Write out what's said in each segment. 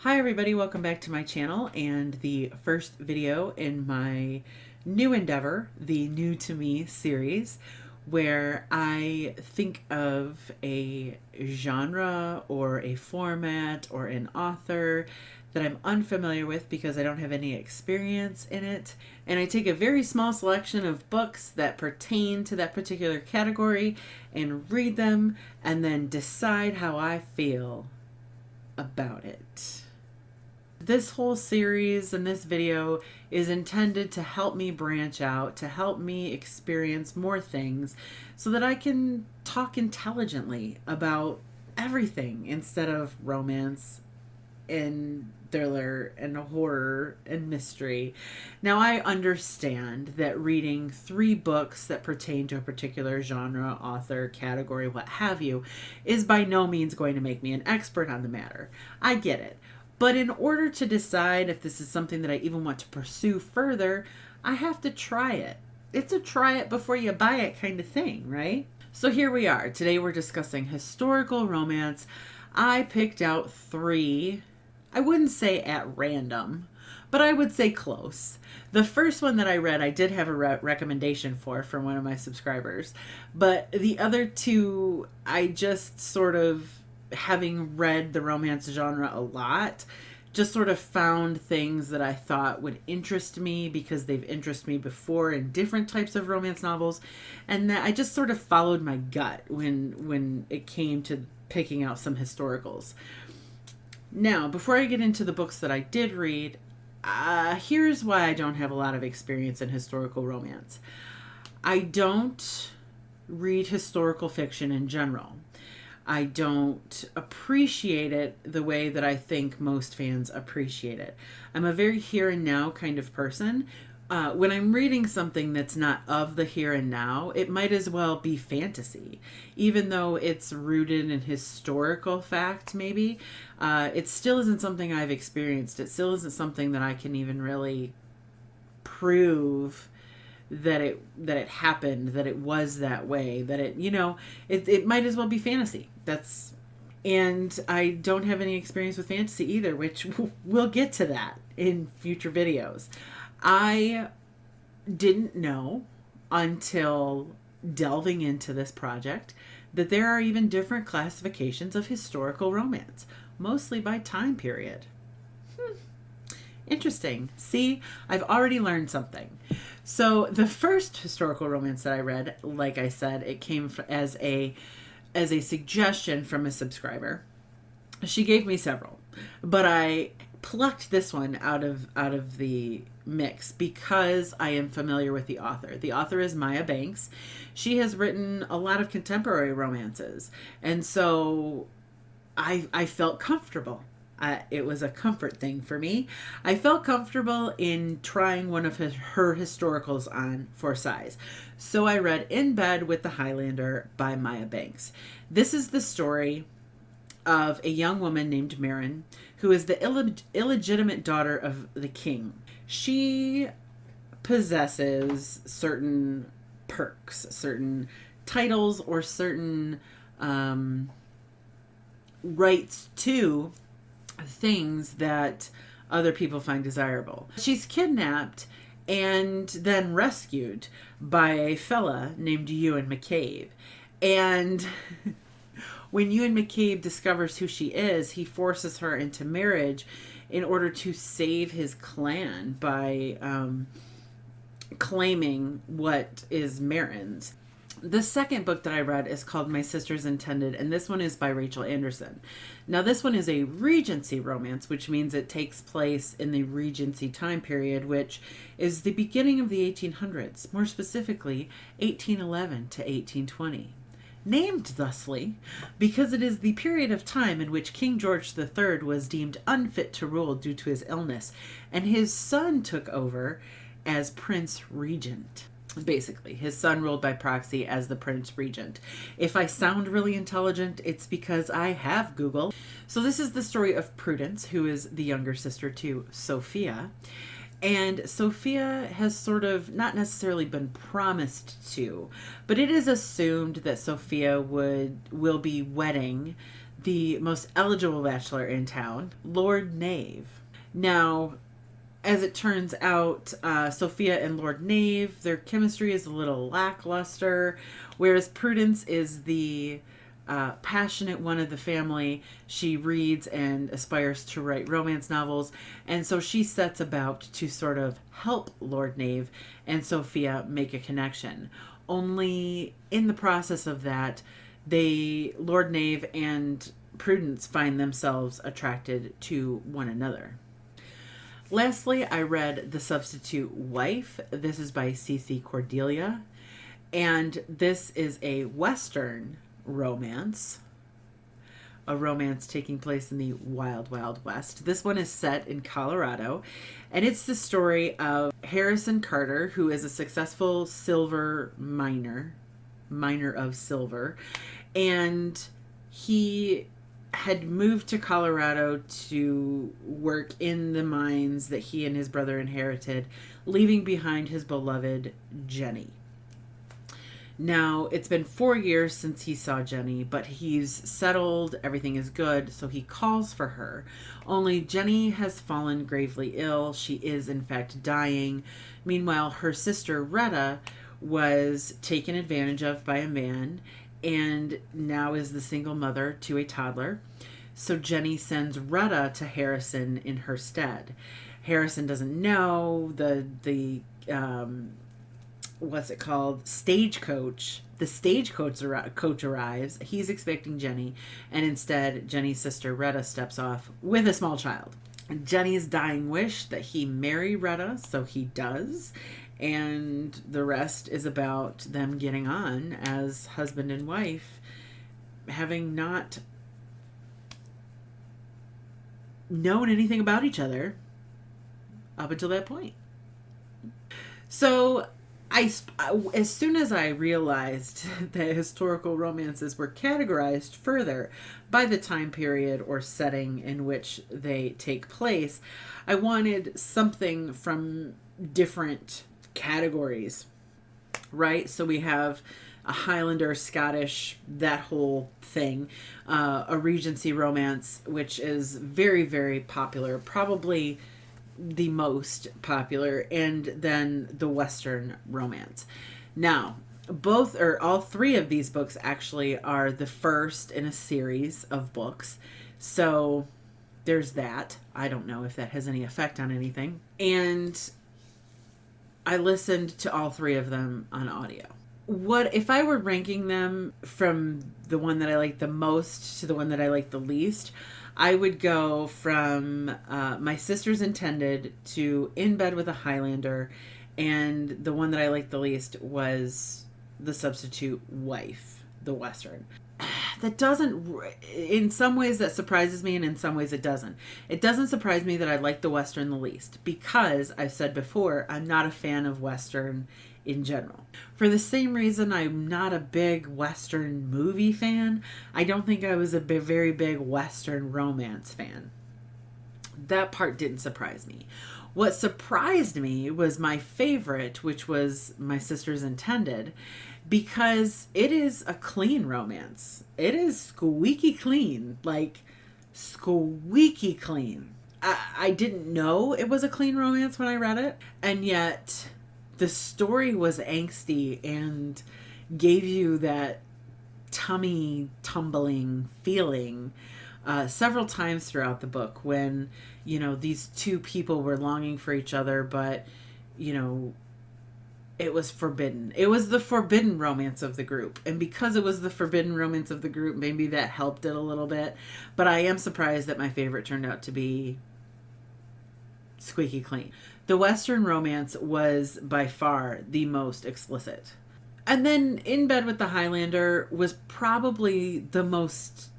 Hi everybody, welcome back to my channel and the first video in my new endeavor, the New to Me series, where I think of a genre or a format or an author that I'm unfamiliar with because I don't have any experience in it. And I take a very small selection of books that pertain to that particular category and read them and then decide how I feel about it. This whole series and this video is intended to help me branch out, to help me experience more things so that I can talk intelligently about everything instead of romance and thriller and horror and mystery. Now, I understand that reading 3 books that pertain to a particular genre, author, category, what have you, is by no means going to make me an expert on the matter. I get it. But in order to decide if this is something that I even want to pursue further, I have to try it. It's a try it before you buy it kind of thing, right? So here we are. Today we're discussing historical romance. I picked out 3. I wouldn't say at random, but I would say close. The first one that I read, I did have a recommendation for from one of my subscribers. But the other 2, I just sort of, having read the romance genre a lot, just sort of found things that I thought would interest me because they've interested me before in different types of romance novels, and that I just sort of followed my gut when it came to picking out some historicals. Now, before I get into the books that I did read, here's why I don't have a lot of experience in historical romance. I don't read historical fiction in general. I don't appreciate it the way that I think most fans appreciate it. I'm a very here and now kind of person. When I'm reading something that's not of the here and now, it might as well be fantasy. Even though it's rooted in historical fact, maybe, it still isn't something I've experienced. It still isn't something that I can even really prove that it happened, that it was that way, that it might as well be fantasy. And I don't have any experience with fantasy either, which we'll get to that in future videos. I didn't know until delving into this project that there are even different classifications of historical romance, mostly by time period. Interesting. See, I've already learned something. So the first historical romance that I read, like I said, it came as a suggestion from a subscriber. She gave me several, but I plucked this one out of the mix because I am familiar with the author. The author is Maya Banks. She has written a lot of contemporary romances, and so I felt comfortable. It was a comfort thing for me. I felt comfortable in trying one of her historicals on for size. So I read In Bed with the Highlander by Maya Banks. This is the story of a young woman named Marin, who is the illegitimate daughter of the king. She possesses certain perks, certain titles, or certain rights to things that other people find desirable. She's kidnapped and then rescued by a fella named Ewan McCabe. And when Ewan McCabe discovers who she is, he forces her into marriage in order to save his clan by claiming what is Marin's. The second book that I read is called My Sister's Intended, and this one is by Rachael Anderson. Now, this one is a Regency romance, which means it takes place in the Regency time period, which is the beginning of the 1800s, more specifically 1811 to 1820. Named thusly because it is the period of time in which King George III was deemed unfit to rule due to his illness, and his son took over as Prince Regent. Basically, his son ruled by proxy as the Prince Regent. If I sound really intelligent, it's because I have Google. So this is the story of Prudence, who is the younger sister to Sophia. And Sophia has sort of not necessarily been promised to, but it is assumed that Sophia will be wedding the most eligible bachelor in town, Lord Knave. Now, as it turns out, Sophia and Lord Knave, their chemistry is a little lackluster, whereas Prudence is the passionate one of the family. She reads and aspires to write romance novels, and so she sets about to sort of help Lord Knave and Sophia make a connection. Only in the process of that, Lord Knave and Prudence find themselves attracted to one another. Lastly, I read The Substitute Wife. This is by CiCi Cordelia, and this is a Western romance, a romance taking place in the Wild Wild West. This one is set in Colorado, and it's the story of Harrison Carter, who is a successful silver miner of silver, and he had moved to Colorado to work in the mines that he and his brother inherited, leaving behind his beloved Jenny. Now, it's been 4 years since he saw Jenny, but he's settled, everything is good, so he calls for her. Only Jenny has fallen gravely ill. She is, in fact, dying. Meanwhile, her sister, Retta, was taken advantage of by a man and now is the single mother to a toddler. So Jenny sends Retta to Harrison in her stead. Harrison doesn't know the what's it called? Stagecoach. The stagecoach arrives. He's expecting Jenny, and instead Jenny's sister Retta steps off with a small child. Jenny's dying wish that he marry Retta, so he does. And the rest is about them getting on as husband and wife, having not known anything about each other up until that point. So as soon as I realized that historical romances were categorized further by the time period or setting in which they take place, I wanted something from different categories, right? So we have a Highlander, Scottish, that whole thing, a Regency romance, which is very, very popular, probably the most popular, and then the Western romance. Now, all three of these books actually are the first in a series of books, so there's that. I don't know if that has any effect on anything. And I listened to all three of them on audio. What if I were ranking them from the one that I like the most to the one that I like the least? I would go from My Sister's Intended to In Bed with a Highlander, and the one that I liked the least was The Substitute Wife, the Western. That doesn't, in some ways that surprises me, and in some ways it doesn't. It doesn't surprise me that I like the Western the least, because I've said before, I'm not a fan of Western in general. For the same reason I'm not a big Western movie fan, I don't think I was a very big Western romance fan. That part didn't surprise me. What surprised me was my favorite, which was My Sister's Intended, because it is a clean romance. It is squeaky clean, like squeaky clean. I didn't know it was a clean romance when I read it, and yet the story was angsty and gave you that tummy tumbling feeling several times throughout the book when, these two people were longing for each other, but, it was forbidden. It was the forbidden romance of the group. And because it was the forbidden romance of the group, maybe that helped it a little bit. But I am surprised that my favorite turned out to be squeaky clean. The Western romance was by far the most explicit. And then In Bed with the Highlander was probably the most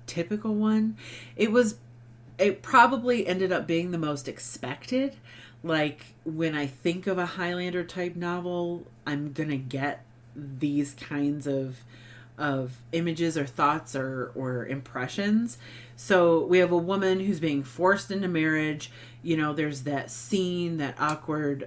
typical one. It probably ended up being the most expected. Like, when I think of a Highlander type novel, I'm gonna get these kinds of images or thoughts or impressions. So we have a woman who's being forced into marriage. There's that scene, that awkward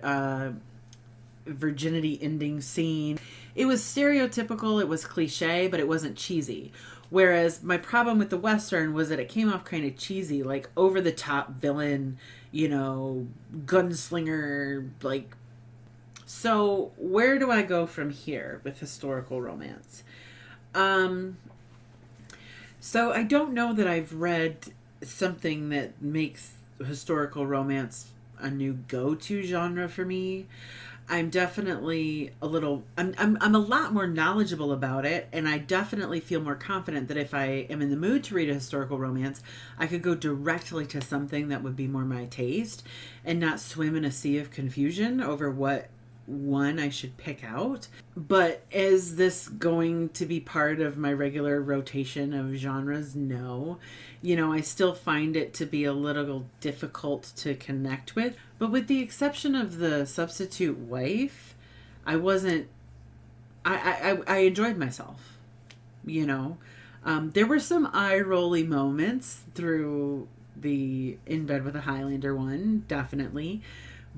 virginity ending scene. It was stereotypical, it was cliche, but it wasn't cheesy. Whereas my problem with the Western was that it came off kind of cheesy, like over the top villain, gunslinger, like. So where do I go from here with historical romance? So I don't know that I've read something that makes historical romance a new go-to genre for me. I'm definitely I'm a lot more knowledgeable about it, and I definitely feel more confident that if I am in the mood to read a historical romance, I could go directly to something that would be more my taste and not swim in a sea of confusion over what one I should pick out. But is this going to be part of my regular rotation of genres? No. I still find it to be a little difficult to connect with. But with the exception of The Substitute Wife, I enjoyed myself. There were some eye-rolly moments through the In Bed with a Highlander one, definitely.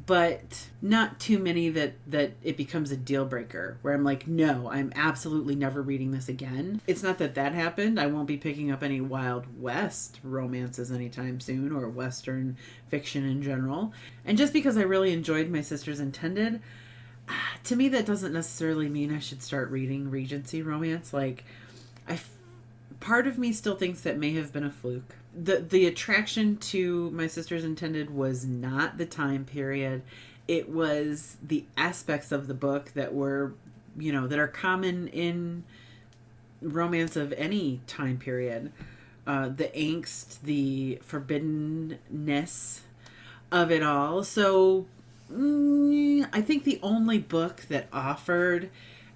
But not too many that it becomes a deal breaker where I'm like, no, I'm absolutely never reading this again. It's not that happened. I won't be picking up any Wild West romances anytime soon, or Western fiction in general. And just because I really enjoyed My Sister's Intended, to me that doesn't necessarily mean I should start reading Regency romance. Like, part of me still thinks that may have been a fluke. The attraction to My Sister's Intended was not the time period. It was the aspects of the book that were, that are common in romance of any time period. The angst, the forbiddenness of it all. So I think the only book that offered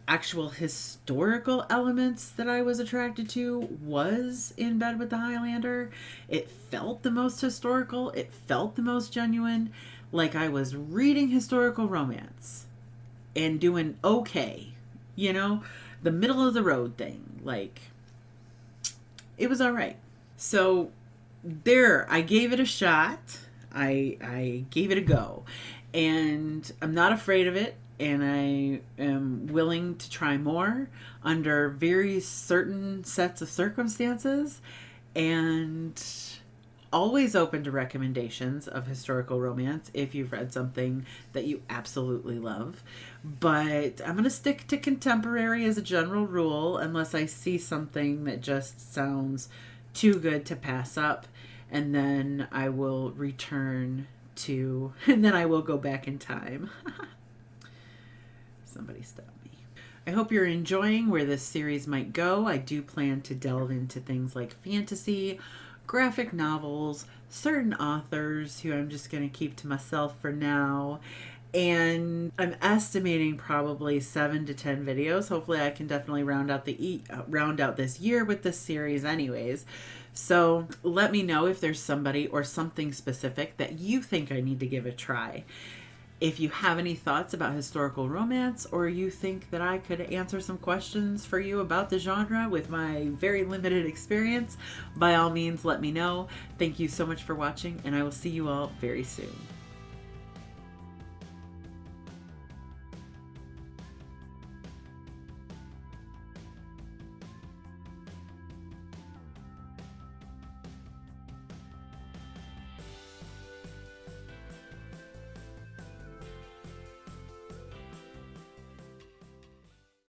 actual historical elements that I was attracted to was In Bed with the Highlander. It felt the most historical. It felt the most genuine. Like I was reading historical romance and doing okay. The middle of the road thing. Like, it was all right. So there, I gave it a shot. I gave it a go. And I'm not afraid of it. And I am willing to try more under very certain sets of circumstances, and always open to recommendations of historical romance if you've read something that you absolutely love. But I'm going to stick to contemporary as a general rule unless I see something that just sounds too good to pass up, and then I will and then I will go back in time. Somebody stop me. I hope you're enjoying where this series might go. I do plan to delve into things like fantasy, graphic novels, certain authors who I'm just going to keep to myself for now. And I'm estimating probably 7 to 10 videos. Hopefully I can definitely round out this year with this series anyways. So let me know if there's somebody or something specific that you think I need to give a try. If you have any thoughts about historical romance, or you think that I could answer some questions for you about the genre with my very limited experience, by all means, let me know. Thank you so much for watching, and I will see you all very soon.